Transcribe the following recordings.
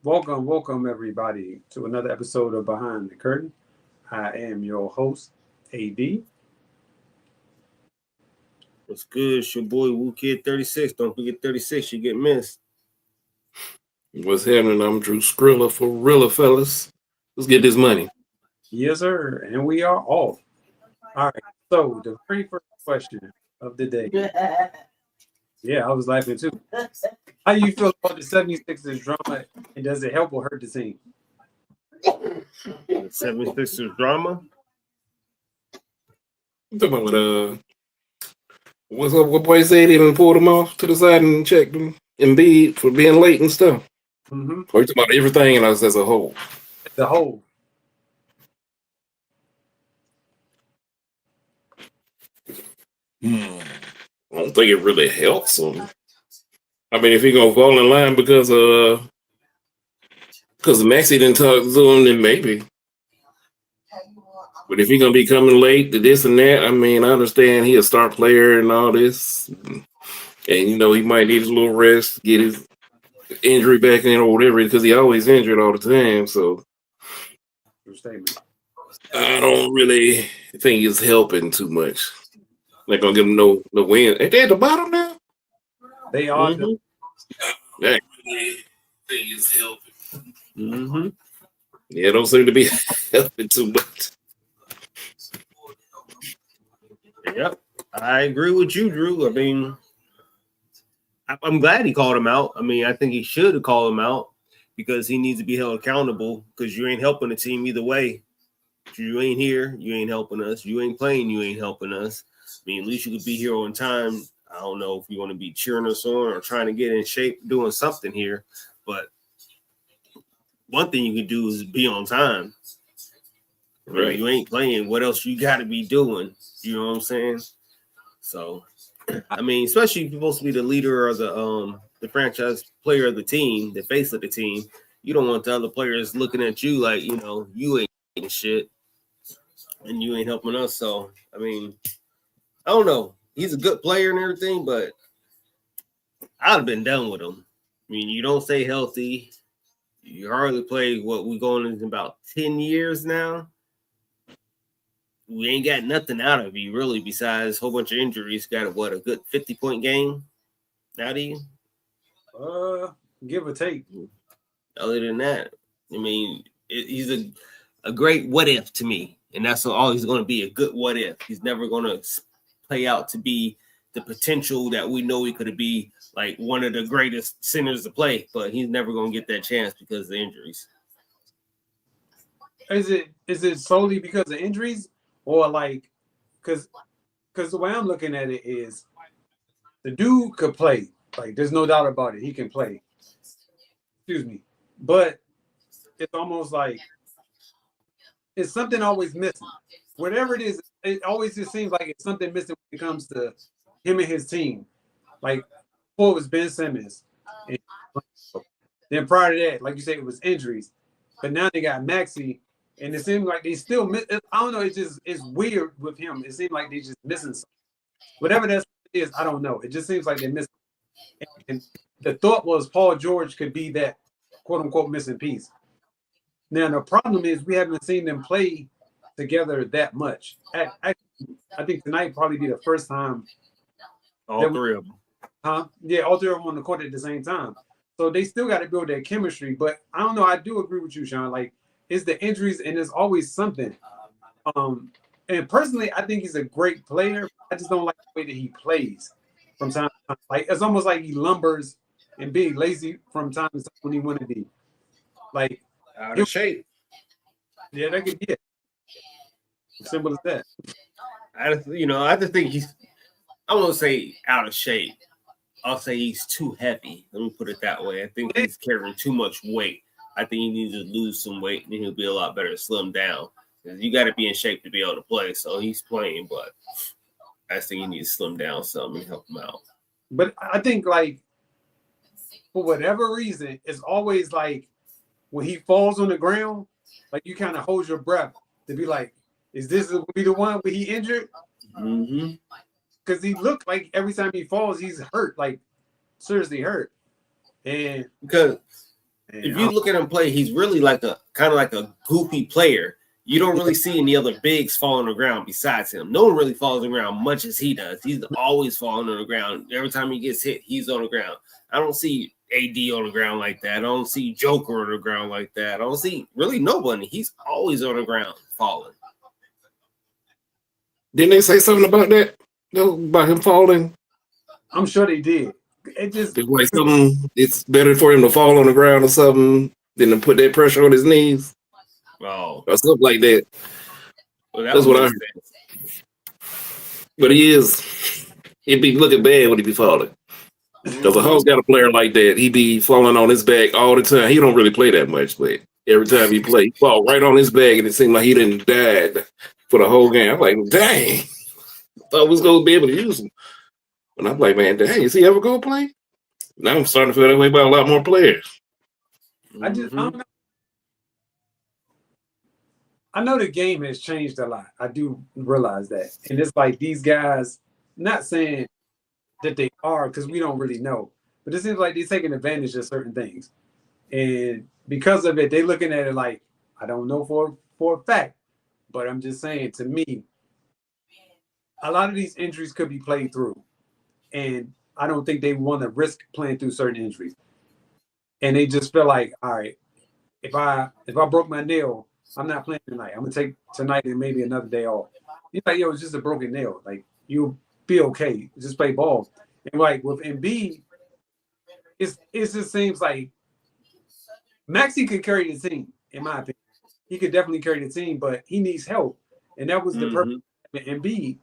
Welcome everybody to another episode of Behind the Curtain. I am your host, AD. What's good? It's your boy Wu Kid 36. Don't forget 36, you get missed. What's happening? I'm Drew Skrilla for Rilla, fellas. Let's get this money. Yes, sir, and we are off. All right. So the very first question of the day. Yeah, I was laughing too. How do you feel about the 76ers drama, and does it help or hurt the team? 76ers drama. I'm talking about what's up? What boy said he done pulled him off to the side and checked him Embiid for being late and stuff. Mm-hmm. Or you talking about everything and us as a whole? The whole. I don't think it really helps him. I mean, if he gonna fall in line because Maxie didn't talk to him, then maybe. But if he gonna be coming late to this and that, I mean, I understand he a star player and all this, and he might need a little rest, get his injury back in or whatever, because he always injured all the time. So Your statement. I don't really think it's helping too much. Not gonna give him no win. Ain't they at the bottom now? They are. Mm-hmm. I really think it's helping. Mm-hmm. Yeah, it don't seem to be helping too much. Yep. I agree with you, Drew. I mean, I'm glad he called him out. I mean, I think he should have called him out because he needs to be held accountable because you ain't helping the team either way. You ain't here, you ain't helping us. You ain't playing, you ain't helping us. I mean, at least you could be here on time. I don't know if you want to be cheering us on or trying to get in shape, doing something here. But one thing you can do is be on time. I mean, Right. you ain't playing. What else you got to be doing? You know what I'm saying? So, I mean, especially if you're supposed to be the leader or the franchise player of the team, the face of the team. You don't want the other players looking at you like, you ain't shit and you ain't helping us. So, I mean, I don't know. He's a good player and everything, but I'd have been done with him. I mean, you don't stay healthy. You hardly play what we going into about 10 years now. We ain't got nothing out of you, really, besides a whole bunch of injuries. Got a good 50-point game out of you? Give or take. Other than that, I mean, he's a great what if to me. And that's all he's going to be, a good what if. He's never going to play out to be the potential that we know he could be, like one of the greatest centers to play. But he's never going to get that chance because of the injuries. Is it solely because of injuries, or like because the way I'm looking at it is the dude could play, like there's no doubt about it, he can play. Excuse me, but it's almost like it's something always missing. Whatever it is, it always just seems like it's something missing when it comes to him and his team. Like before it was Ben Simmons, and then prior to that, like you said, it was injuries, but now they got Maxey. And it seems like they still miss. I don't know. It's weird with him. It seems like they just missing something. Whatever that is, I don't know. It just seems like they're missing. And the thought was Paul George could be that quote unquote missing piece. Now the problem is we haven't seen them play together that much. I think tonight probably be the first time. All three of them. Huh? Yeah, all three of them on the court at the same time. So they still got to build their chemistry. But I don't know. I do agree with you, Sean. Like, it's the injuries, and there's always something. And personally, I think he's a great player. I just don't like the way that he plays from time to time. Like, it's almost like he lumbers and being lazy from time to time when he want to be. Like, out of shape. Yeah, that could be it. Simple as that. I just think he's, I won't say out of shape. I'll say he's too heavy. Let me put it that way. I think he's carrying too much weight. I think he needs to lose some weight, and he'll be a lot better to slim down. You got to be in shape to be able to play. So he's playing, but I just think he needs to slim down some and help him out. But I think, like, for whatever reason, it's always like when he falls on the ground, like you kind of hold your breath to be like, is this going to be the one where he injured? Mm-hmm. Because he looked like every time he falls, he's hurt, like seriously hurt. And because if you look at him play, he's really like a kind of like a goofy player. You don't really see any other bigs fall on the ground besides him. No one really falls on the ground much as he does. He's always falling on the ground. Every time he gets hit, he's on the ground. I don't see AD on the ground like that. I don't see Joker on the ground like that. I don't see really nobody. He's always on the ground falling. Didn't they say something about that? No, about him falling? I'm sure they did. It just It's like something. It's better for him to fall on the ground or something than to put that pressure on his knees. Oh, Or something like that. well, That's what I heard. But he'd be looking bad when he be falling. Because the Hawks got a player like that. He be falling on his back all the time. He don't really play that much, but every time he play, he fall right on his back, and it seemed like he didn't die for the whole game. I'm like, dang. Thought we was going to be able to use him. And I'm like, man, dang, is he ever going to play? Now I'm starting to feel that way about a lot more players. I don't know. I know the game has changed a lot. I do realize that. And it's like these guys, not saying that they are, because we don't really know, but it seems like they're taking advantage of certain things. And because of it, they're looking at it like, I don't know for a fact, but I'm just saying, to me, a lot of these injuries could be played through. And I don't think they want to risk playing through certain injuries. And they just feel like, all right, if I broke my nail, I'm not playing tonight. I'm gonna take tonight and maybe another day off. He's like, yo, it's just a broken nail. Like, you'll be okay. Just play ball. And like with Embiid, it just seems like Maxey could carry the team, in my opinion. He could definitely carry the team, but he needs help. And that was the purpose of Embiid.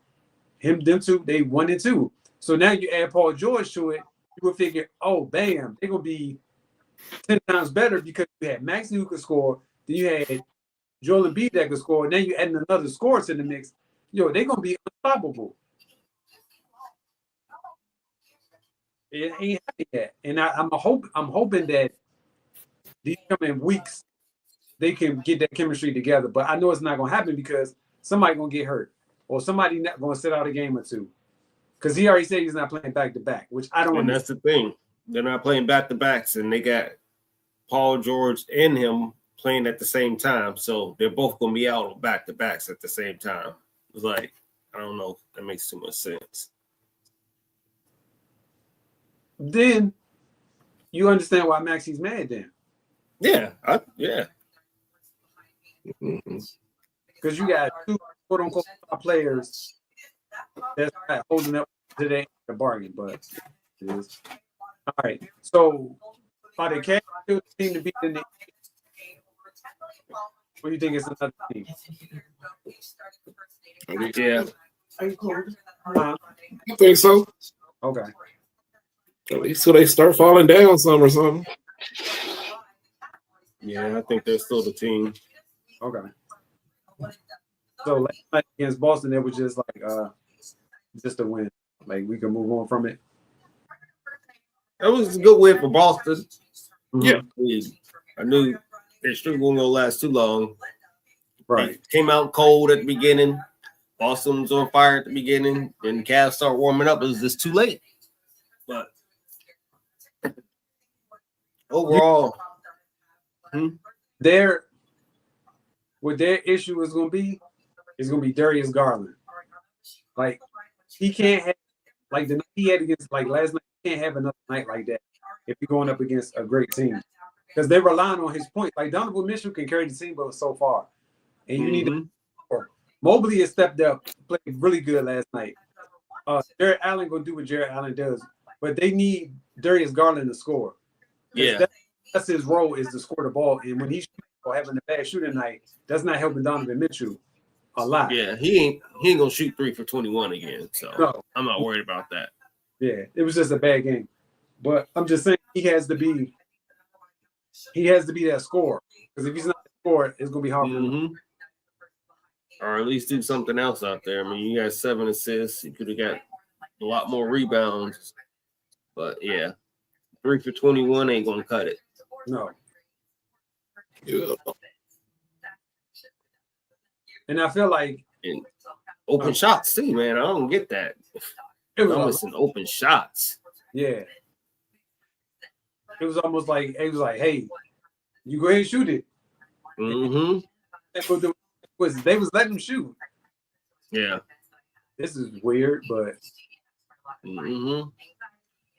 Them two, they 1-2. So now you add Paul George to it, you would figure, oh, bam, they're gonna be 10 times better because you had Maxey who could score, then you had Joel Embiid that could score, and then you add another scorer to the mix. Yo, they're gonna be unstoppable. It ain't happening yet, and I'm hoping that these coming weeks they can get that chemistry together. But I know it's not gonna happen because somebody gonna get hurt or somebody not gonna sit out a game or two. Because he already said he's not playing back to back, which I don't. And that's the thing; they're not playing back to backs, and they got Paul George and him playing at the same time, so they're both gonna be out back to backs at the same time. It's like, I don't know if that makes too much sense. Then you understand why Maxey's mad then. Yeah. Because you got two quote unquote players that's not holding up today the bargain, but it is. All right. So are the Cavs still the team to beat in the what do you think is another team? Yeah. I think so. Okay. At least so they start falling down some or something. Yeah, I think they're still the team. Okay. So last night against Boston, it was just like just a win. Like we can move on from it. That was a good win for Boston. Yeah. I knew their streak wasn't gonna last too long. Right. It came out cold at the beginning. Boston was on fire at the beginning. Then the Cavs started warming up. It was just too late. But overall, what their issue is going to be Darius Garland. Like he can't have like the night he had against like last night. He can't have another night like that if you're going up against a great team because they're relying on his points. Like Donovan Mitchell can carry the team, but so far, and you need to. Mobley has stepped up, played really good last night. Jarrett Allen gonna do what Jarrett Allen does, but they need Darius Garland to score. yeah, that's his role is to score the ball, and when he's having a bad shooting night, that's not helping Donovan Mitchell a lot. yeah, he ain't gonna shoot 3 for 21 again. So No. I'm not worried about that. Yeah, it was just a bad game, but I'm just saying he has to be that scorer because if he's not the scorer, it's gonna be hard for him. Or at least do something else out there. I mean, you got 7 assists. You could have got a lot more rebounds. But yeah, 3 for 21 ain't gonna cut it. No. Yeah. And I feel like And open shots too, man. I don't get that. it was I'm missing open shots. yeah. It was almost like hey, You go ahead and shoot it. Mm-hmm. They was letting them shoot. Yeah. This is weird, but Mm-hmm.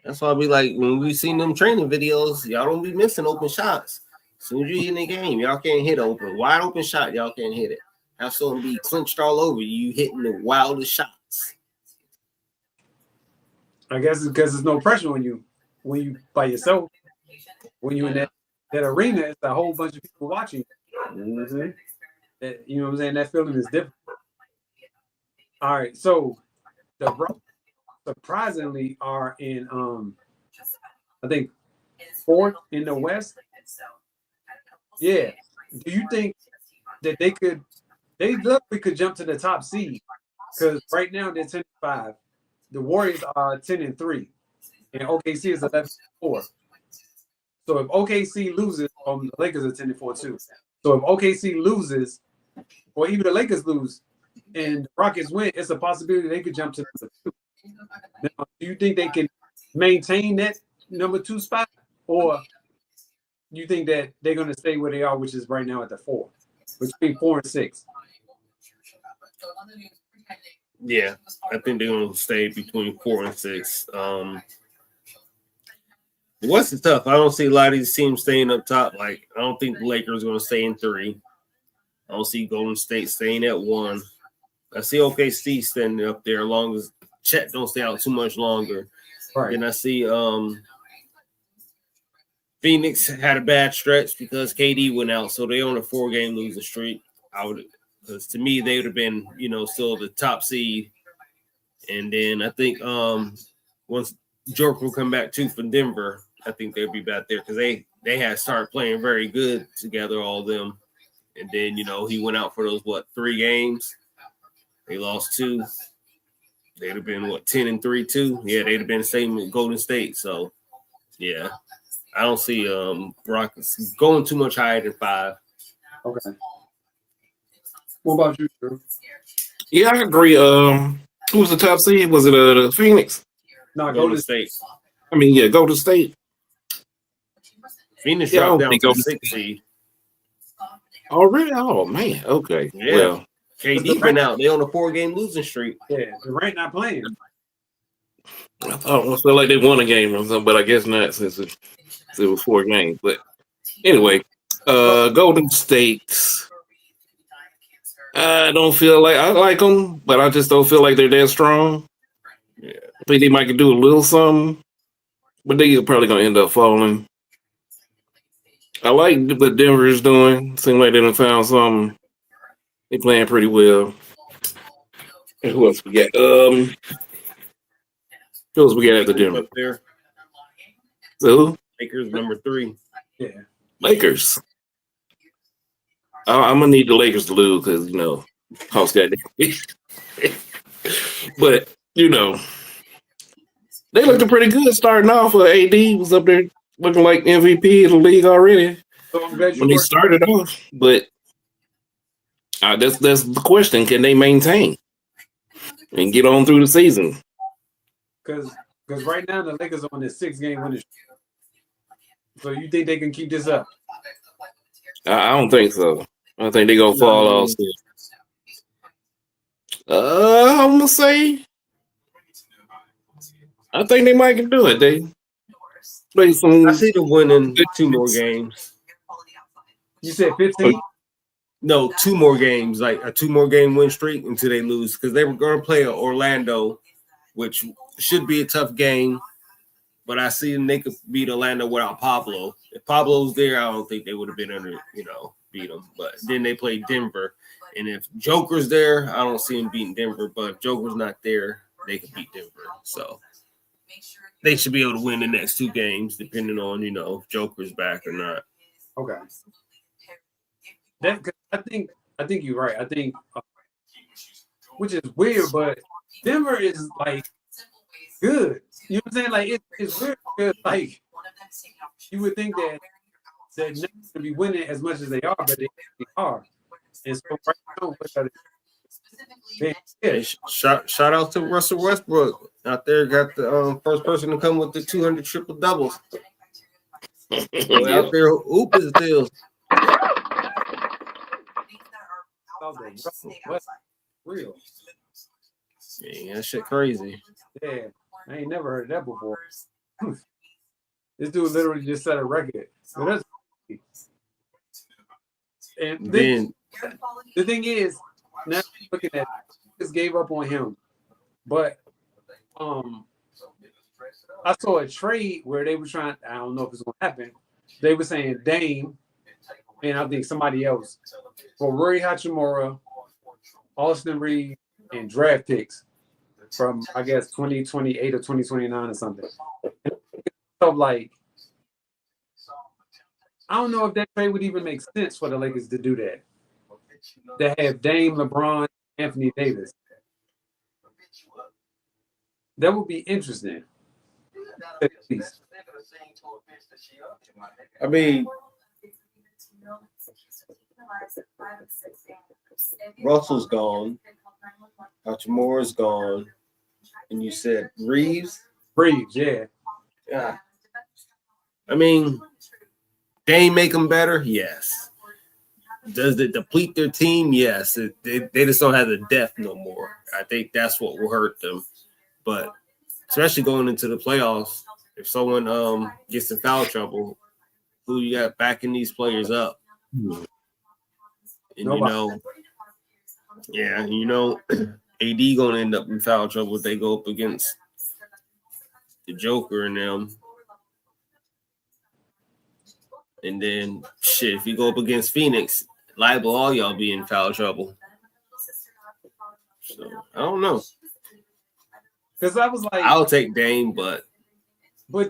That's why we like when we seen them training videos, y'all don't be missing open shots. As soon as you in the game, y'all can't hit open. Wide open shot, y'all can't hit it. Have someone be clinched all over you, hitting the wildest shots. I guess it's because there's no pressure on you when you by yourself. When you in that arena, it's a whole bunch of people watching. Mm-hmm. That, you know what I'm saying? That feeling is different. All right, so the Rockets surprisingly are in I think 4th in the West. Yeah. Do you think that they could jump to the top seed? Because right now they're 10-5. The Warriors are 10-3. And OKC is 11-4. So if OKC loses, the Lakers are 10-4 too. So if OKC loses, or even the Lakers lose, and the Rockets win, it's a possibility they could jump to number 2. Now, do you think they can maintain that number 2 spot, or you think that they're going to stay where they are, which is right now at the 4, between 4 and 6? Yeah, I think they're going to stay between 4 and 6. The West is tough. I don't see a lot of these teams staying up top. Like, I don't think the Lakers are going to stay in 3. I don't see Golden State staying at 1. I see OKC standing up there as long as Chet don't stay out too much longer. Right. And I see Phoenix had a bad stretch because KD went out, so they on a 4-game losing streak. Because to me, they would have been, still the top seed. And then I think once Joker will come back too from Denver, I think they'll be back there because they had started playing very good together, all of them. And then, he went out for those, 3 games? They lost 2. They'd have been, 10-3 too? Yeah, they'd have been the same with Golden State. So, yeah. I don't see Rockets going too much higher than 5. Okay. What about you, Drew? Yeah, I agree. Who was the top seed? Was it the Phoenix? No, Golden State. I mean, yeah, Golden State. Phoenix Yeah, I dropped don't down think to Golden 6 seed. Oh, really? Oh, man. Okay. Yeah. Well, KD been out. They on a 4-game losing streak. Yeah, Durant not playing. I felt like they won a game or something, but I guess not since it was 4 games. But anyway, Golden State. I don't feel like I like them, but I just don't feel like they're that strong. Yeah. I think they might do a little something, but they're probably going to end up falling. I like what Denver's doing. Seems like they done found something. They playing pretty well. And who else we got? Who else we got after Denver? Up there. So who? Lakers number 3. Yeah. Lakers. I'm gonna need the Lakers to lose because Hawks got it. But they looked pretty good starting off. AD was up there looking like MVP of the league already So I'm glad when they started off. But that's the question: can they maintain and get on through the season? Because right now the Lakers are on this 6-game winning streak. So you think they can keep this up? I don't think so. I don't think they're gonna fall off. I'm gonna say I think they might can do it. They play some. I see them winning 2 more games. You said 15? No, 2 more games, like a 2 more game win streak until they lose because they were going to play Orlando, which should be a tough game. But I see them they could beat Orlando without Pablo. If Pablo's there, I don't think they would have been under, beat them. But then they play Denver. And if Joker's there, I don't see him beating Denver. But if Joker's not there, they can beat Denver. So they should be able to win the next 2 games, depending on, if Joker's back or not. Okay. I think you're right. I think, which is weird, but Denver is like good. You know what I'm saying? Like it's weird because like you would think that they're not going to be winning as much as they are, but they are. And so right now, Hey, shout out to Russell Westbrook out there. Got the first person to come with the 200 triple doubles. Boy, out there hooping still. What? Real. Yeah, that shit crazy. Yeah, I ain't never heard of that before. This dude literally just set a record. So that's and Then the thing is, now looking at just gave up on him, but I saw a trade where they were trying. I don't know if it's gonna happen. They were saying Dame and I think somebody else for Rory Hachimura, Austin Reed, and draft picks from I guess 2028 or 2029 or something. So like, I don't know if that trade would even make sense for the Lakers to do that. To have Dame, LeBron, Anthony Davis. That would be interesting. At least. I mean, Russell's gone, Hachimura's gone, and you said Reeves. Reeves, yeah. Yeah. I mean, Dame make them better? Yes. Does it deplete their team? Yes. They just don't have the depth no more. I think that's what will hurt them. But especially going into the playoffs, if someone gets in foul trouble, who you got backing these players up? And Nobody. AD gonna end up in foul trouble if they go up against the Joker and them. And then shit, if you go up against Phoenix, liable all y'all be in foul trouble. So I don't know. Because I was like, I'll take Dame, but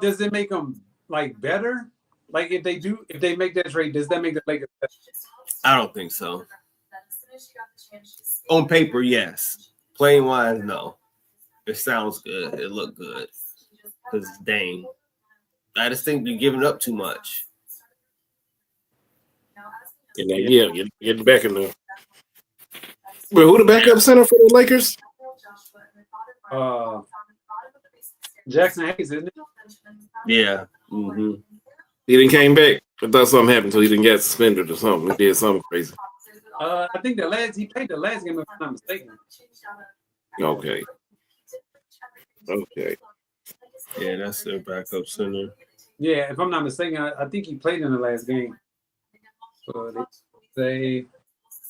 does it make them like better? Like if they make that trade, does that make the Lakers better? I don't think so. On paper, yes. Playing wise, no. It sounds good. It looked good. Because Dame. I just think you're giving up too much. And then, getting back in there. But who the backup center for the Lakers? Jackson Hayes, isn't it? Yeah. Mm-hmm. He didn't came back. I thought something happened, so he didn't get suspended or something. He did something crazy. I think he played the last game, if I'm not mistaken. Okay. Yeah, that's their backup center. Yeah, if I'm not mistaken, I think he played in the last game. They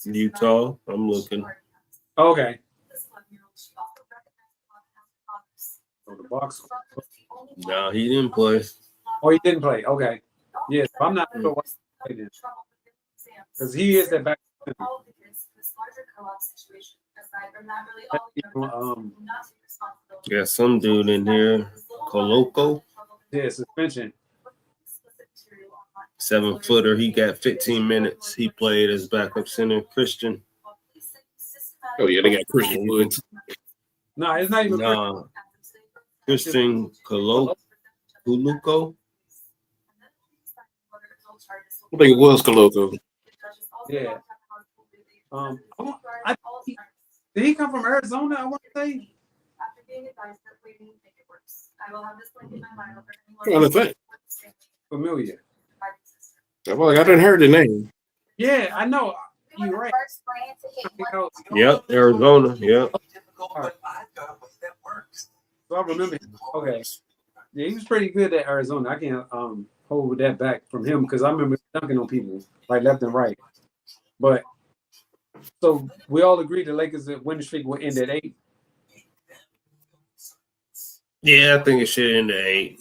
Utah, I'm looking. okay. So the box. No, he didn't play. Oh, he didn't play. Okay. Yes, I'm not sure what he played in. Because he is that back. Got some dude in here. Coloco. Yeah, suspension. 7-footer. He got 15 minutes. He played as backup center. Christian. Oh, yeah, they got Christian Woods. No, it's not even. No. Christian Coloco. I think it was Coloco. Yeah. Did he come from Arizona? I want to say. Trying to think. Familiar. I didn't hear the name. Yeah, I know. You're right. Yep, Arizona. Yep. So I remember him. Okay. Yeah, he was pretty good at Arizona. I can't hold that back from him because I remember dunking on people like left and right. But so we all agree the Lakers' winning streak will end at 8. Yeah, I think it should end at 8.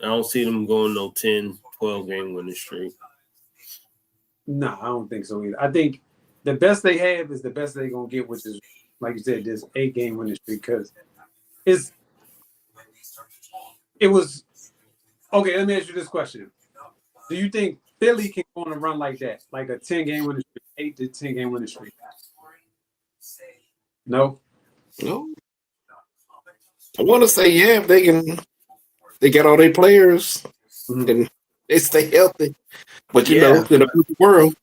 I don't see them going no 10, 12 game winning streak. No, I don't think so either. I think the best they have is the best they're gonna get, which is like you said, this 8 game winning streak because it was okay. Let me ask you this question: do you think Philly can go on a run like that, like a 10 game winning streak, 8 to 10 game winning streak? No. I want to say if they can. They got all their players and they stay healthy. But you know, in a perfect world,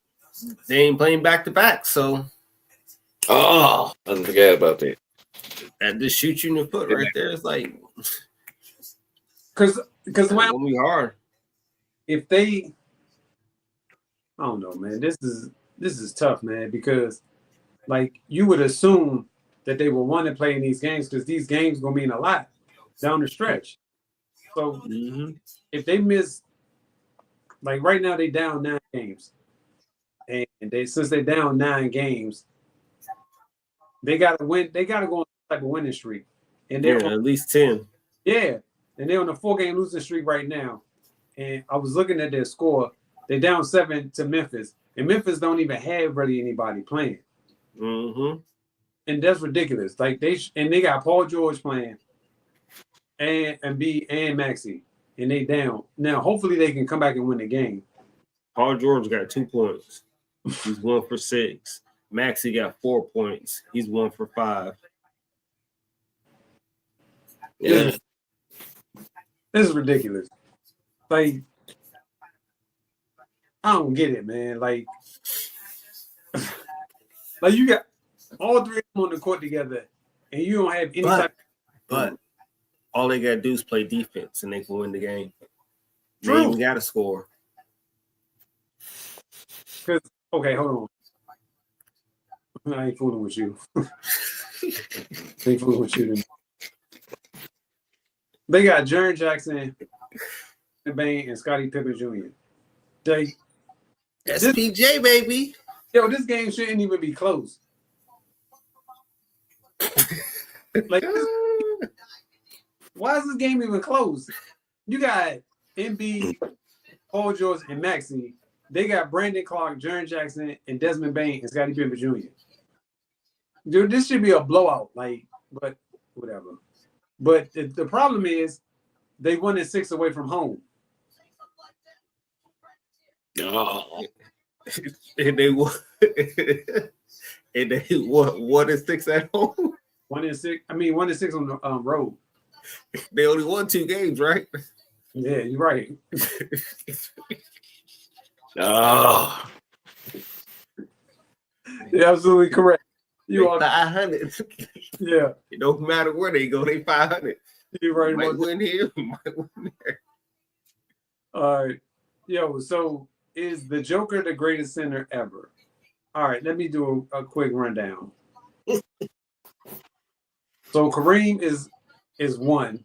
they ain't playing back to back, so I forgot about that. That just shoot you in the foot right there. It's like because it's gonna be hard. if they, I don't know, man. This is tough, man, because like you would assume that they will want to play in these games because these games gonna mean a lot down the stretch. So if they miss, like right now they down 9 games, and since they're down 9 games, they gotta win. They gotta go on some type of winning streak, and they're at least 10. Yeah, and they're on a 4-game losing streak right now. And I was looking at their score. They're down 7 to Memphis, and Memphis don't even have really anybody playing. Mm-hmm. And that's ridiculous. Like they got Paul George playing, and Maxey, and they down now. Hopefully they can come back and win the game. Paul George got 2 points. He's 1 for 6. Maxey got 4 points. He's 1 for 5. Yeah. This is ridiculous. Like, I don't get it, man. Like you got all 3 of them on the court together, and you don't have any type. But all they gotta do is play defense, and they can win the game. They True. even gotta score. Because okay, hold on. I ain't fooling with you. Ain't fooling with you. They got Jaren Jackson, Bane, and Scottie Pippen Jr. SPJ, baby. Yo, this game shouldn't even be close. Like, why is this game even close? You got Embiid, Paul George, and Maxey. They got Brandon Clark, Jaren Jackson, and Desmond Bane, and Scottie Pippen Jr. Dude, this should be a blowout. Like, but whatever. But the problem is they won 6 away from home. Oh. And they won. And they won 6 at home. 1-6. I mean, 1-6 on the road. They only won 2 games, right? Yeah, you're right. Oh. You're absolutely correct. You are 500. Yeah. It don't matter where they go, they 500. You're right. Might win here, might win there. All right. Yo, so is the Joker the greatest center ever? All right, let me do a quick rundown. So Kareem is 1.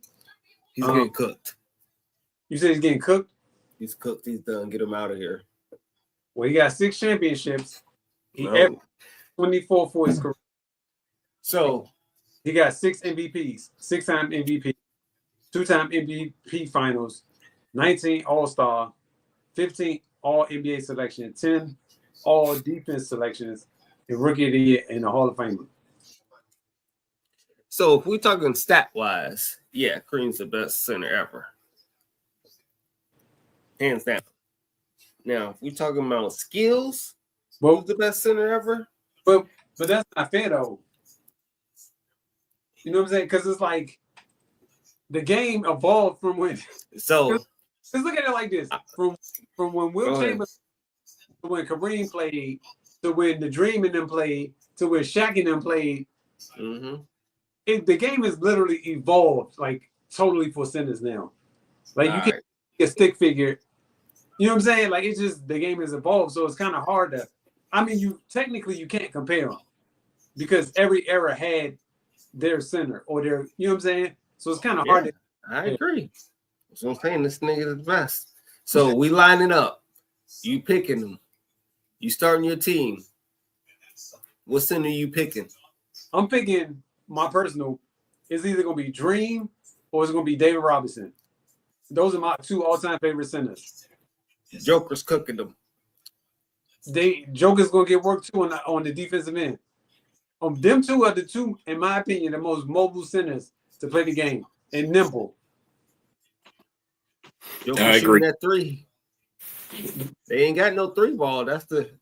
He's getting cooked. You said he's getting cooked? He's cooked. He's done. Get him out of here. Well, he got 6 championships. He No. averaged 24 for his career. So He got 6 MVPs, 6-time MVP, 2-time MVP finals, 19 All-Star, 15 All-NBA selection, 10 All-Defense selections, and Rookie of the Year and the Hall of Famer. So if we're talking stat-wise, yeah, Kareem's the best center ever. Hands down. Now, if we're talking about skills, who's the best center ever? But that's not fair, though. You know what I'm saying? Because it's like the game evolved from when. So let's look at it like this: from when Will Chamberlain to when Kareem played, to when the Dream and them played, to when Shaq and them played. The game has literally evolved, like totally for centers now. Like you can't get a stick figure. You know what I'm saying? Like it's just the game has evolved, so it's kind of hard to. I mean, you can't compare them because every era had their center or their. You know what I'm saying? So it's kind of hard to. I agree. So I'm saying this nigga is the best. So we lining up. You picking them. You starting your team. What center you picking? I'm picking my personal. It's either gonna be Dream or it's gonna be David Robinson. Those are my 2 all-time favorite centers. Joker's cooking them. Joker's gonna get work too on the defensive end. Them 2 are the 2, in my opinion, the most mobile centers to play the game and nimble. Joker I agree. shooting that 3. They ain't got no 3 ball. That's the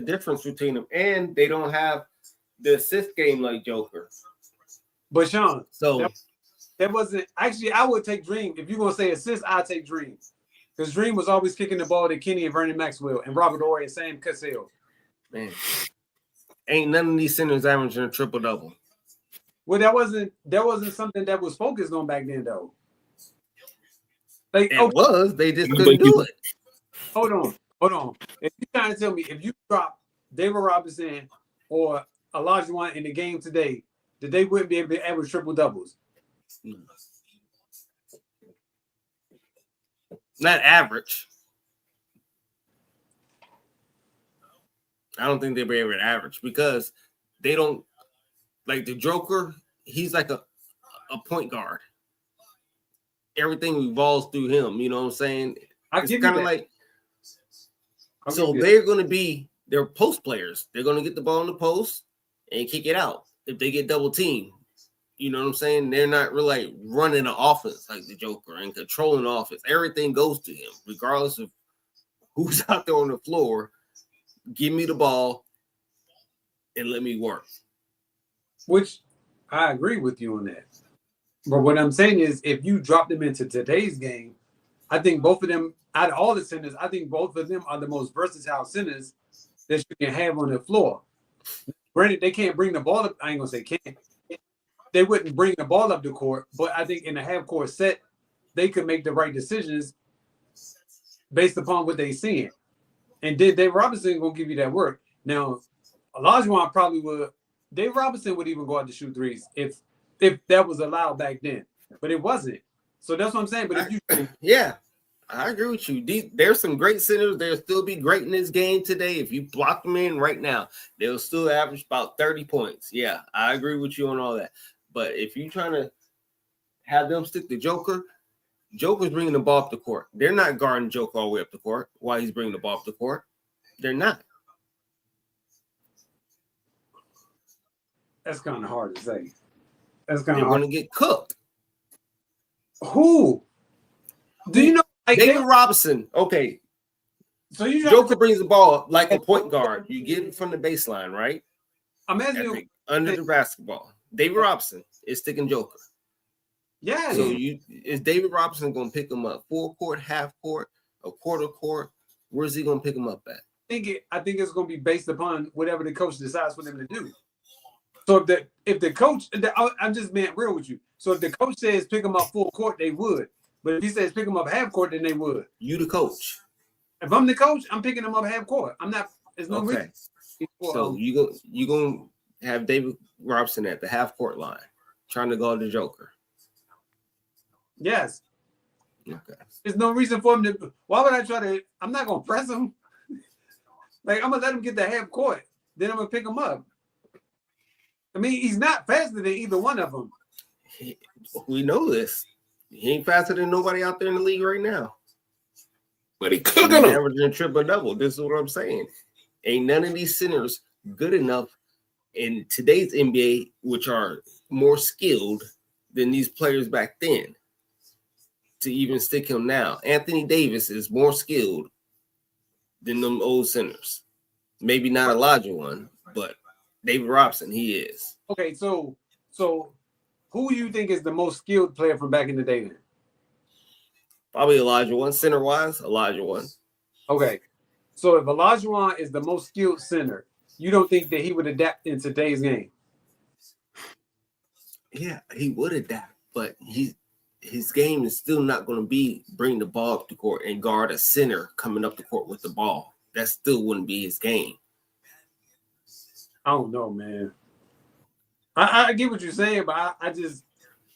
difference between them. And they don't have the assist game like Joker. But Sean, So that wasn't actually. I would take Dream if you're gonna say assist. I'd take Dream because Dream was always kicking the ball to Kenny and Vernon Maxwell and Robert Horry and Sam Cassell. man, ain't none of these centers averaging a triple double. Well, that wasn't something that was focused on back then, though. Like, It was. They just couldn't do it. hold on. If you trying to tell me if you drop David Robinson or Olajuwon in the game today, that they wouldn't be able to average triple doubles? Not average. I don't think they'll be able to average because they don't like the Joker. He's like a point guard. Everything revolves through him. You know what I'm saying? I give you that. Like I'll so give you they're going to be they're post players. They're going to get the ball in the post and kick it out if they get double teamed. You know what I'm saying? They're not really like running the offense like the Joker and controlling the offense. Everything goes to him, regardless of who's out there on the floor. Give me the ball and let me work. Which I agree with you on that. But what I'm saying is, if you drop them into today's game, I think both of them, out of all the centers, I think both of them are the most versatile centers that you can have on the floor. Granted, they can't bring the ball up. I ain't gonna say can't. They wouldn't bring the ball up the court, but I think in a half-court set, they could make the right decisions based upon what they seeing. And Dave Robinson gonna give you that work. Now, Olajuwon probably would. Dave Robinson would even go out to shoot threes if that was allowed back then, but it wasn't. So that's what I'm saying. But if you, yeah, I agree with you. There's some great centers. They'll still be great in this game today. If you block them in right now, they'll still average about 30 points. Yeah, I agree with you on all that. But if you're trying to have them stick to Joker, Joker's bringing the ball up the court. They're not guarding Joker all the way up the court while he's bringing the ball up the court. They're not. That's kind of hard to say. That's kind They're of hard. going to get cooked. Who? Do you know? Like, David Robinson. Okay. So you Joker brings the ball up like a point guard. You get it from the baseline, right? Imagine under the basketball. David Robinson is sticking Joker. Yeah. So is David Robinson going to pick him up? Full court, half court, a quarter court? Where's he going to pick him up at? I think it's going to be based upon whatever the coach decides for them to do. So if the coach, I'm just being real with you. So if the coach says pick them up full court, they would. But if he says pick them up half court, then they would. You the coach. If I'm the coach, I'm picking them up half court. I'm not. There's no reason. So you gonna have David Robinson at the half court line, trying to guard the Joker. Yes. Okay. There's no reason for him to. Why would I try to? I'm not gonna press him. Like I'm gonna let him get the half court. Then I'm gonna pick him up. I mean, he's not faster than either one of them. We know this. He ain't faster than nobody out there in the league right now. But he cooking them. Averaging triple double. This is what I'm saying. Ain't none of these centers good enough in today's NBA, which are more skilled than these players back then, to even stick him now. Anthony Davis is more skilled than them old centers. Maybe not Olajuwon, but David Robinson, he is. Okay, so who do you think is the most skilled player from back in the day then? Probably Olajuwon, center-wise, Olajuwon. Okay, so if Olajuwon is the most skilled center, you don't think that he would adapt in today's game? Yeah, he would adapt, but his game is still not going to be bring the ball up the court and guard a center coming up the court with the ball. That still wouldn't be his game. I don't know, man. I get what you're saying, but I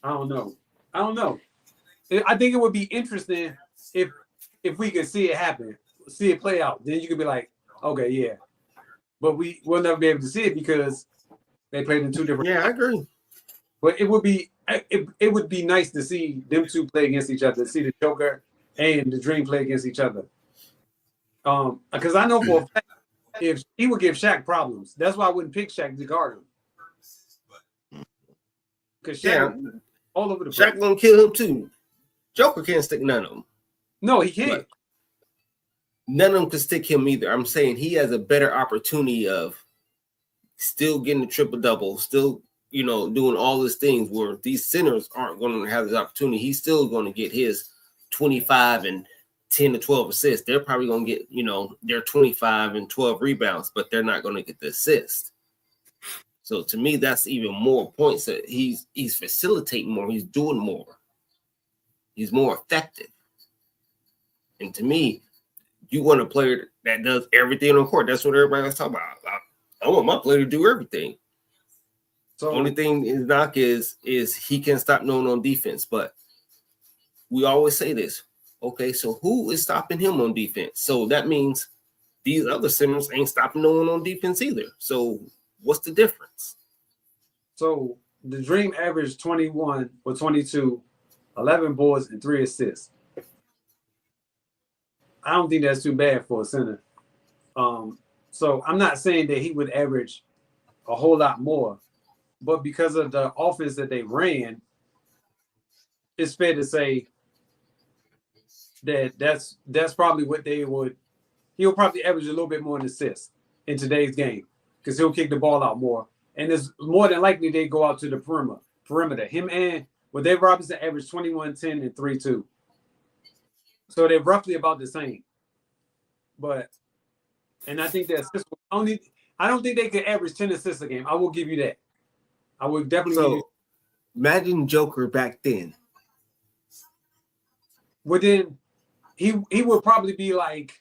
don't know. I think it would be interesting if we could see it happen, see it play out. Then you could be like, okay, yeah. But we'll never be able to see it because they played in two different. Yeah, I agree. But it would be nice to see them two play against each other, see the Joker and the Dream play against each other. Because I know for a fact if he would give Shaq problems. That's why I wouldn't pick Shaq to guard him. Because Shaq all over the place. Shaq gonna kill him too. Joker can't stick none of them. No, he can't. But none of them can stick him either. I'm saying he has a better opportunity of still getting the triple double, still, doing all these things where these centers aren't going to have this opportunity. He's still going to get his 25 and 10 to 12 assists. They're probably going to get, their 25 and 12 rebounds, but they're not going to get the assist. So to me, that's even more points that he's facilitating more. He's doing more. He's more effective. And to me, You want a player that does everything on court. That's what everybody was talking about. I want my player to do everything. So Only thing his knock is he can stop no one on defense. But we always say this. Okay, so who is stopping him on defense? So that means these other centers ain't stopping no one on defense either. So what's the difference? So the Dream averaged 21 or 22, 11 boards and 3 assists. I don't think that's too bad for a center. So I'm not saying that he would average a whole lot more, but because of the offense that they ran, it's fair to say that that's probably what they would. He'll probably average a little bit more in assists in today's game because he'll kick the ball out more, and it's more than likely they go out to the perimeter. Him and Dave Robinson averaged 21, 10, and 3-2. So they're roughly about the same. And I think that assists only. I don't think they could average 10 assists a game. I will give you that. I would definitely give you. Imagine Joker back then. Well, then he would probably be like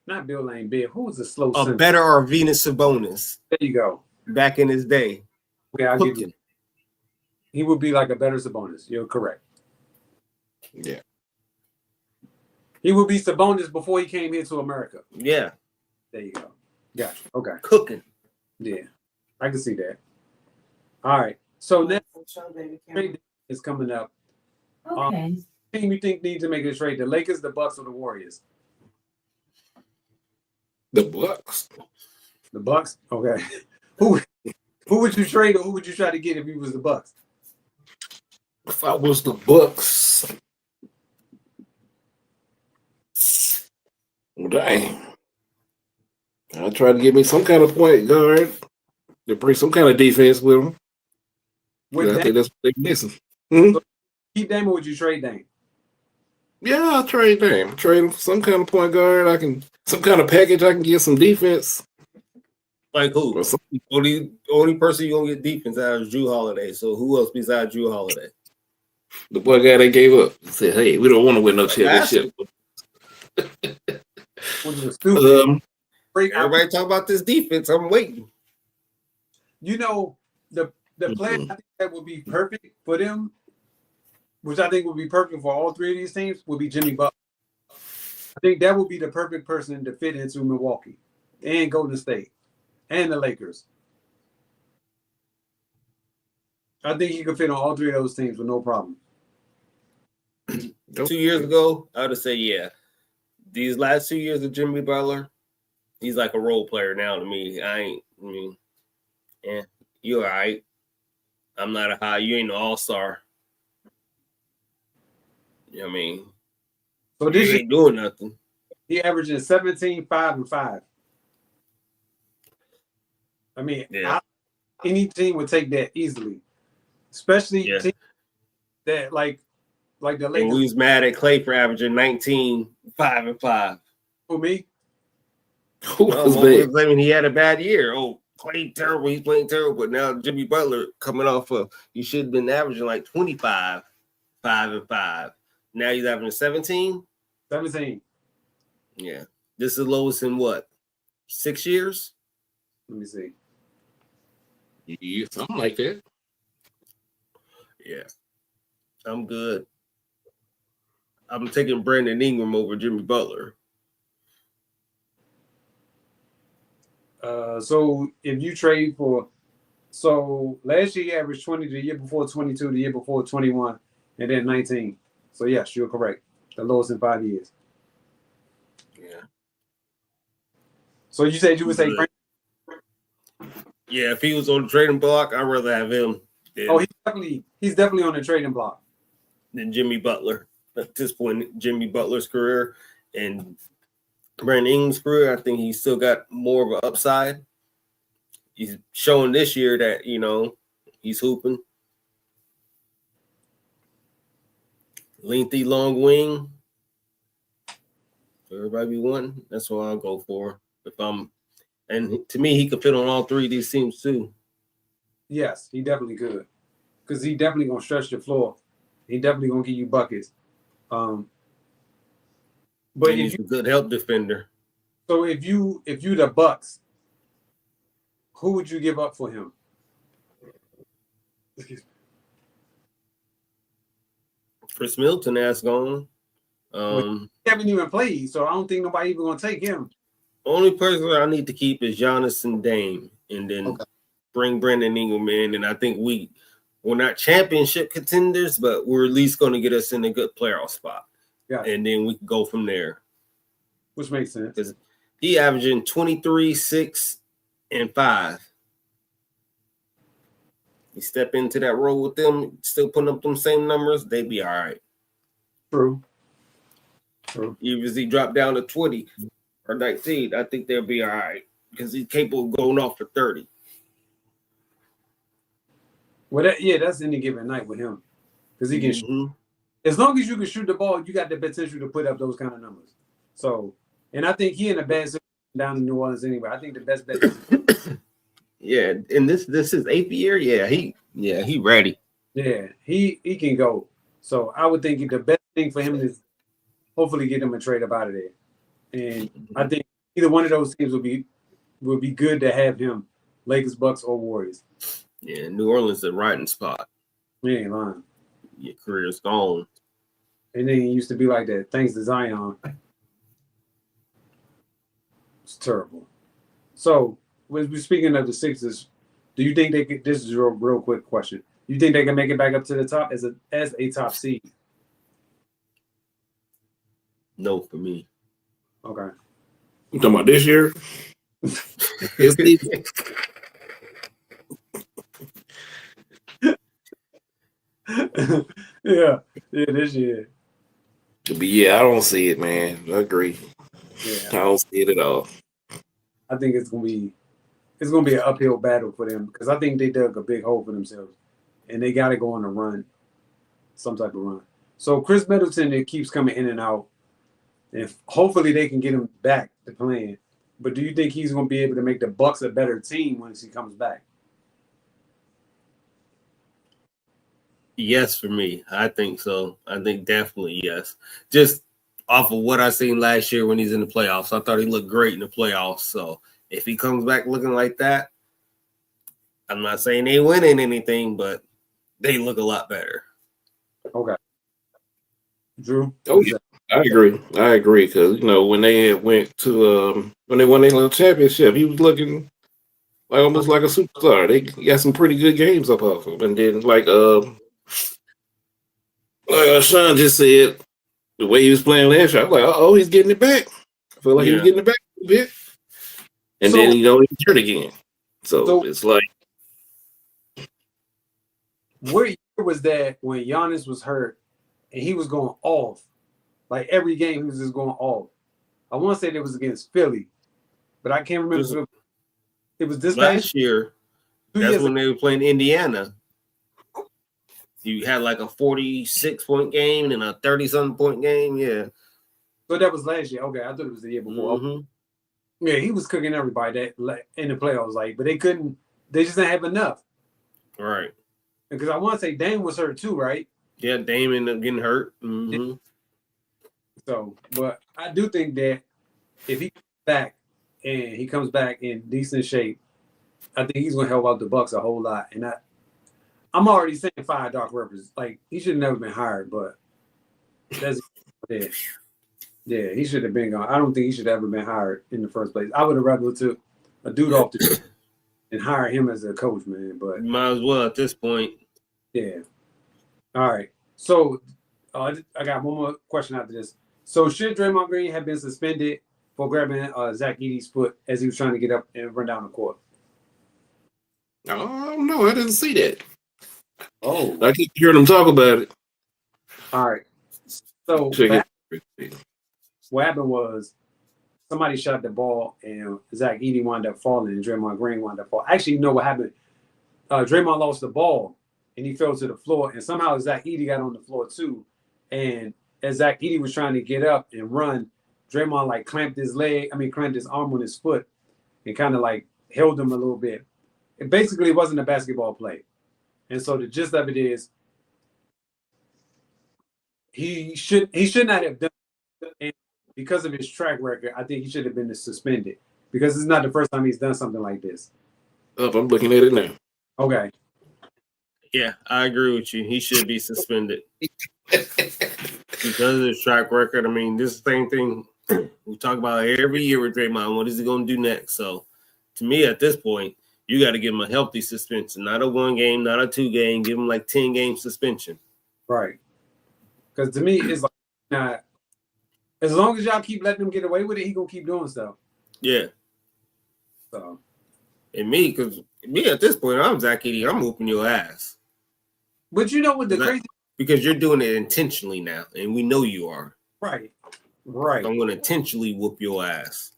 not Bill Lane Bill. Who was the slow A center? better Arvydas Sabonis There you go. back in his day. Okay, I'll give you. Cooking. He would be like a better Sabonis. You're correct. Yeah. He would be Sabonis before he came here to America. Yeah, There you go. Gotcha. Okay. cooking. Yeah, I can see that. All right. So next trade is coming up. Okay. Team you think needs to make a trade? The Lakers, the Bucks, or the Warriors? The Bucks. The Bucks. Okay. Who would you trade or who would you try to get if you was the Bucks? If I was the Bucks, well, dang, I'd try to give me some kind of point guard to bring some kind of defense with them. With I think Dame, that's what they're missing. Hmm? keep Dame or would you trade Dame? Yeah, I'll trade them. Trade him for some kind of point guard. Some kind of package. I can get some defense. Like who? Or some- Only person you gonna get defense out is Drew Holiday. So who else besides Drew Holiday? The boy guy they gave up said, "Hey, we don't want to win no championship." Which is stupid. Break out. Everybody talk about this defense. I'm waiting. You know, the plan I think that would be perfect for them, which I think would be perfect for all three of these teams, would be Jimmy Butler. I think that would be the perfect person to fit into Milwaukee and Golden State and the Lakers. I think he could fit on all three of those teams with no problem. 2 years ago, I would have said, yeah. These last 2 years of Jimmy Butler, he's like a role player now to me. You all right. I'm not a high. You ain't an all-star. You know what I mean? So You this year, ain't doing nothing. he averaging 17, 5, and 5. I mean, Yeah. any team would take that easily, especially Yeah. teams that like the And Lakers. we was mad at Clay for averaging 19, 5, and 5. For me, Who was I that? mean, he had a bad year. Oh, Clay terrible. He's playing terrible. But now Jimmy Butler coming off of, he should have been averaging like 25, 5, and 5. Now he's averaging 17. 17. Yeah. This is the lowest in what? 6 years? Let me see. Yeah, something like that. Yeah. I'm good. I'm taking Brandon Ingram over Jimmy Butler. So if you trade for, so last year he averaged 20, the year before 22, the year before 21, and then 19. So yes, you're correct. The lowest in 5 years. Yeah. So you said you would say, Good. Yeah, if he was on the trading block, I'd rather have him oh, he's definitely on the trading block. than Jimmy Butler. At this point in Jimmy Butler's career and Brandon Ingram's career, I think he's still got more of an upside. He's showing this year that, he's hooping. Lengthy, long wing. Everybody be wanting. That's what I'll go for. And to me, he could fit on all three of these teams too. Yes, he definitely could, because he definitely gonna stretch the floor. He definitely gonna give you buckets. But And he's a good help defender. so if you the Bucks, who would you give up for him? Chris Middleton has gone. He haven't even played, so I don't think nobody even gonna take him. Only person I need to keep is Giannis and Dame, and then bring Brandon Ingram in. And I think we're not championship contenders, but we're at least going to get us in a good playoff spot. Yeah. And then we can go from there. Which makes sense. Because he averaging 23, 6, and 5. You step into that role with them, still putting up them same numbers, they be all right. True. Even if he dropped down to 20 or 19, I think they'll be all right because he's capable of going off for 30. Well, that's any given night with him because he can shoot. As long as you can shoot the ball, you got the potential to put up those kind of numbers. So, and I think he in a bad situation down in New Orleans anyway. I think the best bet. Yeah, and this is 8th year. Yeah, he ready. Yeah, he can go. So I would think the best thing for him is hopefully get him a trade up out of there. And I think either one of those teams would be good to have him, Lakers, Bucks, or Warriors. Yeah, New Orleans is a riding spot. You ain't lying. Your career's gone. And then it used to be like that. Thanks to Zion. It's terrible. So, when we're speaking of the Sixers, do you think they could? This is a real quick question. Do you think they can make it back up to the top as a top seed? No, for me. Okay. You talking about this year? yeah, this year. But yeah, I don't see it, man. I agree. Yeah, I don't see it at all. I think it's gonna be an uphill battle for them because I think they dug a big hole for themselves, and they got to go on a run, some type of run. So Chris Middleton, it keeps coming in and out, and hopefully they can get him back to playing. But do you think he's gonna be able to make the Bucks a better team once he comes back? Yes, for me. I think so. I think definitely yes. Just off of what I seen last year when he's in the playoffs, I thought he looked great in the playoffs. So if he comes back looking like that, I'm not saying they winning anything, but they look a lot better. Okay. Drew? Oh yeah, I agree. Because when they went to when they won their little championship, he was looking like almost like a superstar. They got some pretty good games up off him, and then like Sean just said, the way he was playing last year, I was like, oh, he's getting it back. I feel like he was getting it back a bit, and then he's hurt again. So it's like, what year was that when Giannis was hurt and he was going off? Like every game, he was just going off. I want to say that was against Philly, but I can't remember. It was this last year. That's when they were playing Indiana. You had like a 46-point game and a 30-something point game. Yeah. So that was last year. Okay, I thought it was the year before. Mm-hmm. Yeah, he was cooking everybody that in the playoffs, but they couldn't. They just didn't have enough. Right. Because I want to say Dame was hurt too, right? Yeah, Dame ended up getting hurt. Mm-hmm. So, but I do think that if he comes back and he comes back in decent shape, I think he's going to help out the Bucks a whole lot. And I'm already saying fire Doc Rivers. Like, he should have never been hired, but that's yeah, he should have been gone. I don't think he should have ever been hired in the first place. I would have rather took a dude off the and hire him as a coach, man. But might as well at this point. Yeah. All right. So I got one more question after this. So should Draymond Green have been suspended for grabbing Zach Edey's foot as he was trying to get up and run down the court? Oh no, I didn't see that. Oh, I keep hearing them talk about it. All right. So what happened was somebody shot the ball and Zach Edey wound up falling and Draymond Green wound up falling. Actually, you know what happened? Draymond lost the ball and he fell to the floor, and somehow Zach Edey got on the floor too. And as Zach Edey was trying to get up and run, Draymond clamped his arm on his foot and kind of held him a little bit. It basically wasn't a basketball play. And so the gist of it is he should not have done it. And because of his track record, I think he should have been suspended because it's not the first time he's done something like this. Oh, I'm looking at it now. Okay. Yeah, I agree with you. He should be suspended because of his track record. I mean, this is the same thing we talk about every year with Draymond. What is he going to do next? So, to me, at this point, you got to give him a healthy suspension, not a 1 game, not a 2 game. Give him like 10 game suspension. Right. Because to me, it's like, nah, as long as y'all keep letting him get away with it, he gonna keep doing stuff. Yeah. So. And because me at this point, I'm Zach Edey. I'm whooping your ass. But you know what the crazy? Because you're doing it intentionally now, and we know you are. Right. Right. So I'm going to intentionally whoop your ass.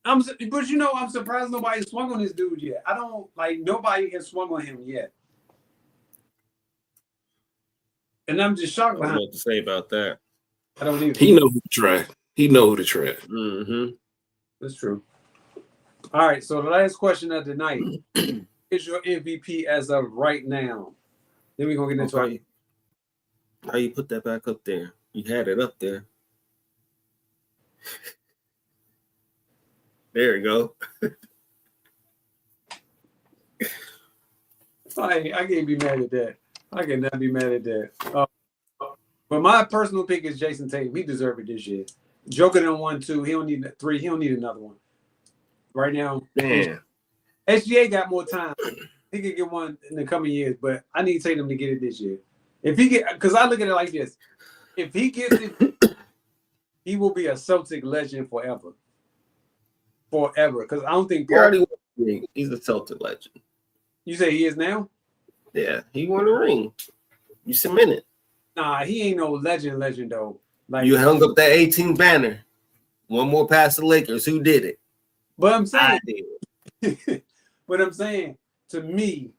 But you know, I'm surprised nobody swung on this dude yet. I don't like nobody has swung on him yet. And I'm just shocked I don't know what to say about that. I don't even. He know who to try. He know who to try. Mm-hmm. That's true. All right. So the last question of the night is your MVP as of right now. Then we're gonna get into it. How you put that back up there? You had it up there. There you go. I can't be mad at that. I cannot be mad at that. But my personal pick is Jason Tatum. He deserved it this year. Joker done 1, 2. He don't need 3. He don't need another one. Right now, Man. SGA got more time. He could get one in the coming years, but I need Tatum to get it this year. If he get, because I look at it like this: if he gets it, he will be a Celtic legend forever. Forever, because I don't think He's a Celtic legend. You say he is now? Yeah, he won a ring. You cemented. Nah, he ain't no legend though. Like you hung up that 18 banner. One more past the Lakers. Who did it? But I'm saying, I did. But I'm saying, to me,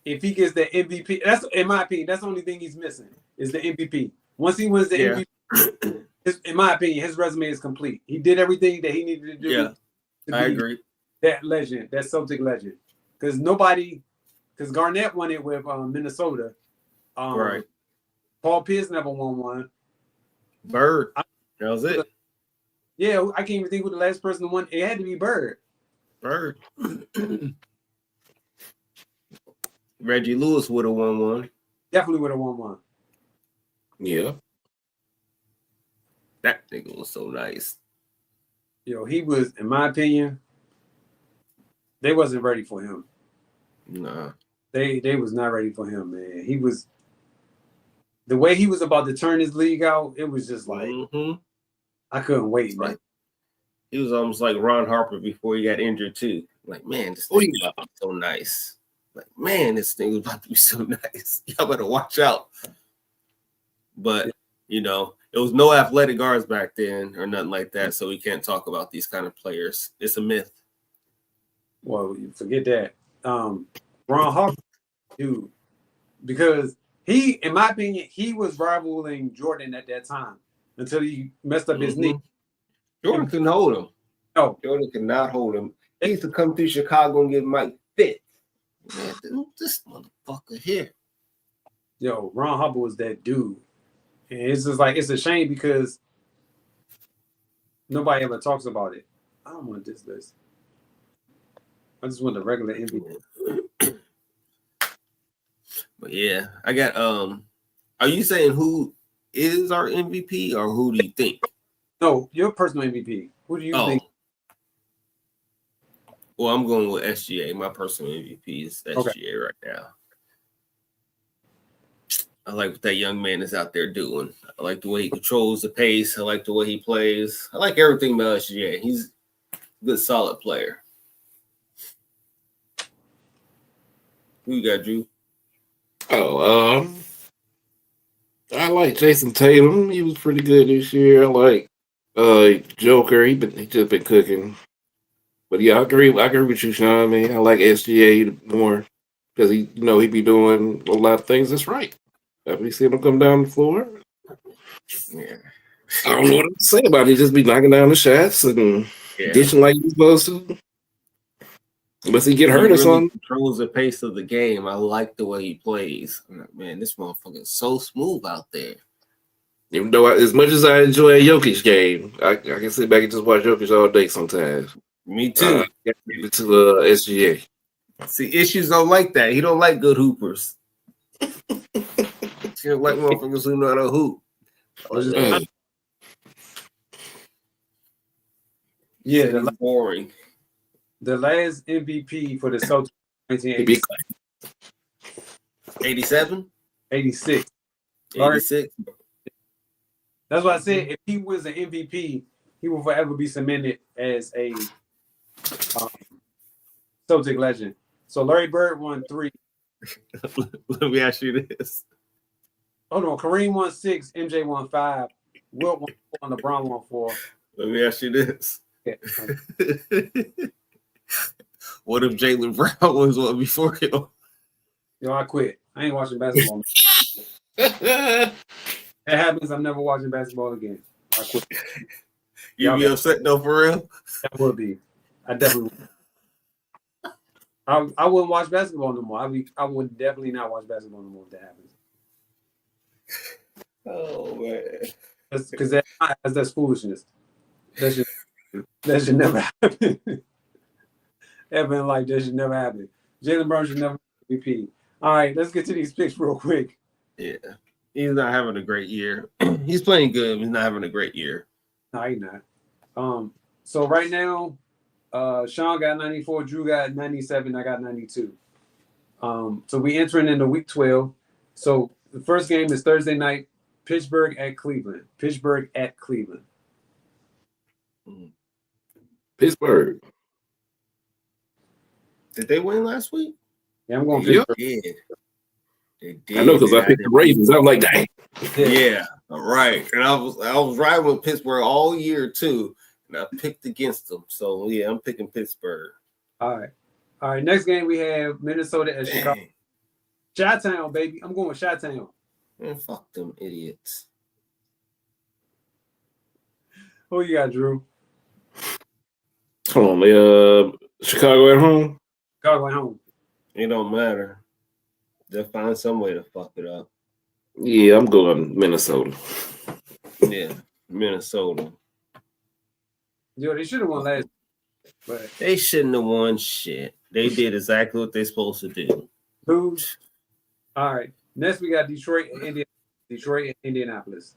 if he gets the MVP, that's in my opinion, that's the only thing he's missing is the MVP. Once he wins the MVP, in my opinion, his resume is complete. He did everything that he needed to do. Yeah, I agree. That legend, that Celtic legend, because Garnett won it with Minnesota. Right. Paul Pierce never won one. Bird. That was it. Yeah, I can't even think who the last person won. It had to be Bird. Bird. Reggie Lewis would have won one. Definitely would have won one. Yeah. That nigga was so nice. He was, in my opinion, they wasn't ready for him. Nah. They was not ready for him, man. He was, the way he was about to turn his league out, it was just like, I couldn't wait, man. He was almost like Ron Harper before he got injured too. Like, man, this thing is about to be so nice. Like, man, this thing is about to be so nice. Y'all better watch out. But, it was no athletic guards back then or nothing like that, so we can't talk about these kind of players. It's a myth. Well, you forget that. Ron Harper, dude, because he, in my opinion, he was rivaling Jordan at that time until he messed up his knee. Jordan couldn't hold him. No. Jordan could not hold him. He used to come through Chicago and give Mike fit. Man, this motherfucker here. Ron Harper was that dude. And it's just like, it's a shame because nobody ever talks about it. I don't want this list. I just want the regular MVP. But yeah, I got are you saying who is our MVP or who do you think? No, your personal MVP. Who do you think? Well, I'm going with SGA. My personal MVP is SGA right now. I like what that young man is out there doing. I like the way he controls the pace. I like the way he plays. I like everything about SGA. He's a good, solid player. Who you got, Drew? I like Jason Tatum. He was pretty good this year. I like Joker. He just been cooking. But yeah, I agree with you, Sean. Man, I like SGA more because he be doing a lot of things that's right. Have you seen him come down the floor? Yeah. I don't know what to say about it. He just be knocking down the shots and dishing like he's supposed to. Unless he get hurt or something. Controls the pace of the game. I like the way he plays. I'm like, man, this motherfucker is so smooth out there. Even though as much as I enjoy a Jokic game, I can sit back and just watch Jokic all day sometimes. Me too. Give it to SGA. See, issues don't like that. He don't like good hoopers. He don't like motherfuckers who know how to hoop. Yeah, It's boring. the last MVP for the Celtics, He be 87? 86. 86? That's why I said if he was an MVP, he will forever be cemented as a Celtic legend. So Larry Bird won 3. Let me ask you this. Hold on, Kareem won 6, MJ won 5, Wilt won 4, and LeBron won 4. Let me ask you this. Yeah. What if Jaylen Brown was one before him? Yo, I quit. I ain't watching basketball. That happens. I'm never watching basketball again. I quit. You be upset though, for real? That would be. I definitely would. I wouldn't watch basketball no more. I would definitely not watch basketball no more if that happens. Oh man. Because that's foolishness. That should never happen. Ever in life, that should never happen. Jaylen Brown should never MVP. All right, let's get to these picks real quick. Yeah. He's not having a great year. He's playing good, but he's not having a great year. No, he's not. So right now, Sean got 94, Drew got 97, I got 92. So we entering into week 12. So the first game is Thursday night, Pittsburgh at Cleveland. Pittsburgh at Cleveland. Pittsburgh. Did they win last week? Yeah, I'm going Yep. Pittsburgh. They did. I know because I picked the Ravens. I was like, dang. Yeah, right. And I was riding with Pittsburgh all year too, and I picked against them. So yeah, I'm picking Pittsburgh. All right. Next game we have Minnesota at Chicago. Chi-Town, baby. I'm going with Chi-Town. Man, fuck them idiots. Who you got, Drew? Hold on. Chicago at home? Chicago at home. It don't matter. They'll find some way to fuck it up. Yeah, I'm going Minnesota. Yeah, Minnesota. Yo, they should have won last, but They shouldn't have won shit. They did exactly what they're supposed to do. lose. All right. Next we got Detroit and Indianapolis.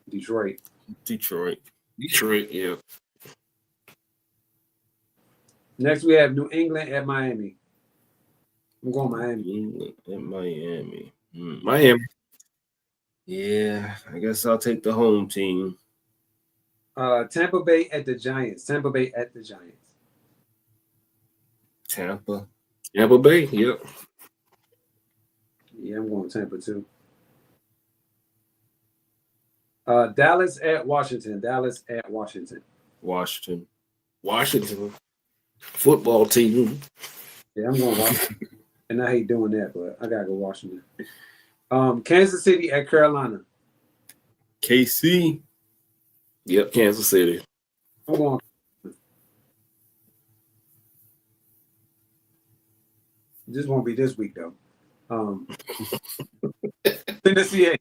Detroit. Detroit. Yeah. Next we have New England at Miami. I'm going Miami. In Miami. Miami. Yeah, I guess I'll take the home team. Tampa Bay at the Giants. Tampa Bay at the Giants. Tampa. Tampa Bay, yep. Yeah, I'm going Tampa too. Dallas at Washington. Dallas at Washington. Washington. Washington. Football team. Yeah, I'm going Washington. And I hate doing that, but I gotta go Washington. Kansas City at Carolina. KC. Yep, Kansas City. I'm going. This won't be this week though. Tennessee at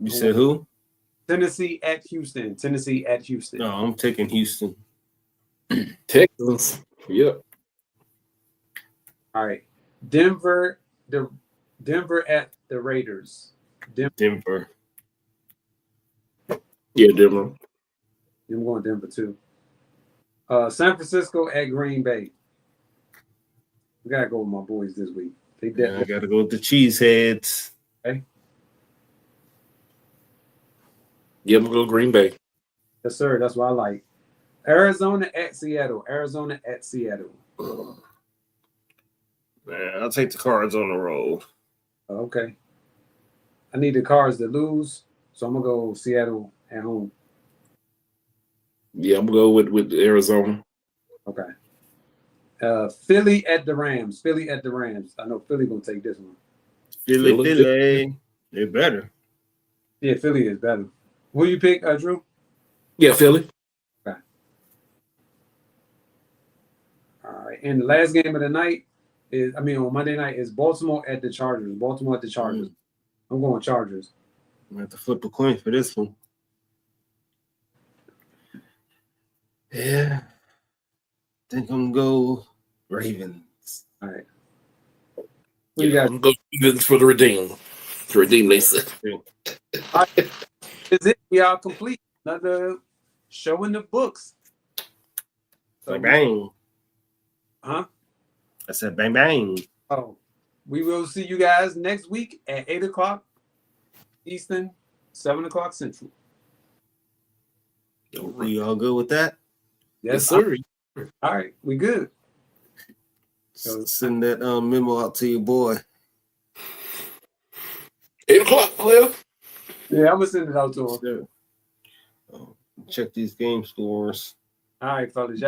You said who? Tennessee at Houston. Tennessee at Houston. No, I'm taking Houston. Texans. Yep. All right. Denver at the Raiders. Denver. Yeah, Denver. I'm going Denver too. San Francisco at Green Bay. We gotta go with my boys this week. They I definitely gotta go with the Cheeseheads. okay. Yeah, I'm going to go Green Bay. Yes, sir. That's what I like. Arizona at Seattle. Arizona at Seattle. Man, I'll take the Cards on the road. Okay. I need the Cards to lose, so I'm gonna go Seattle at home. Yeah, I'm going to go with Arizona. Okay. Philly at the Rams. Philly at the Rams. I know Philly gonna take this one. Philly. They better. Yeah, Philly is better. Who you pick, Drew? Yeah, Philly. All right. And the last game of the night on Monday night is Baltimore at the Chargers. Baltimore at the Chargers. I'm going Chargers. I'm gonna have to flip a coin for this one. Yeah. Think I'm gonna go Ravens. All right. What you Yeah, got? I'm going Ravens for the redeem. To redeem they said. Is it? We are complete. Another show in the books. Bang bang. Huh? I said bang bang. Oh, we will see you guys next week at 8 o'clock Eastern, 7 o'clock Central. We all good with that? Yes, sir. All right, we good. Send that memo out to your boy. 8 o'clock, player. Yeah, I'm gonna send it out to him. Check these game scores. All right, fellas.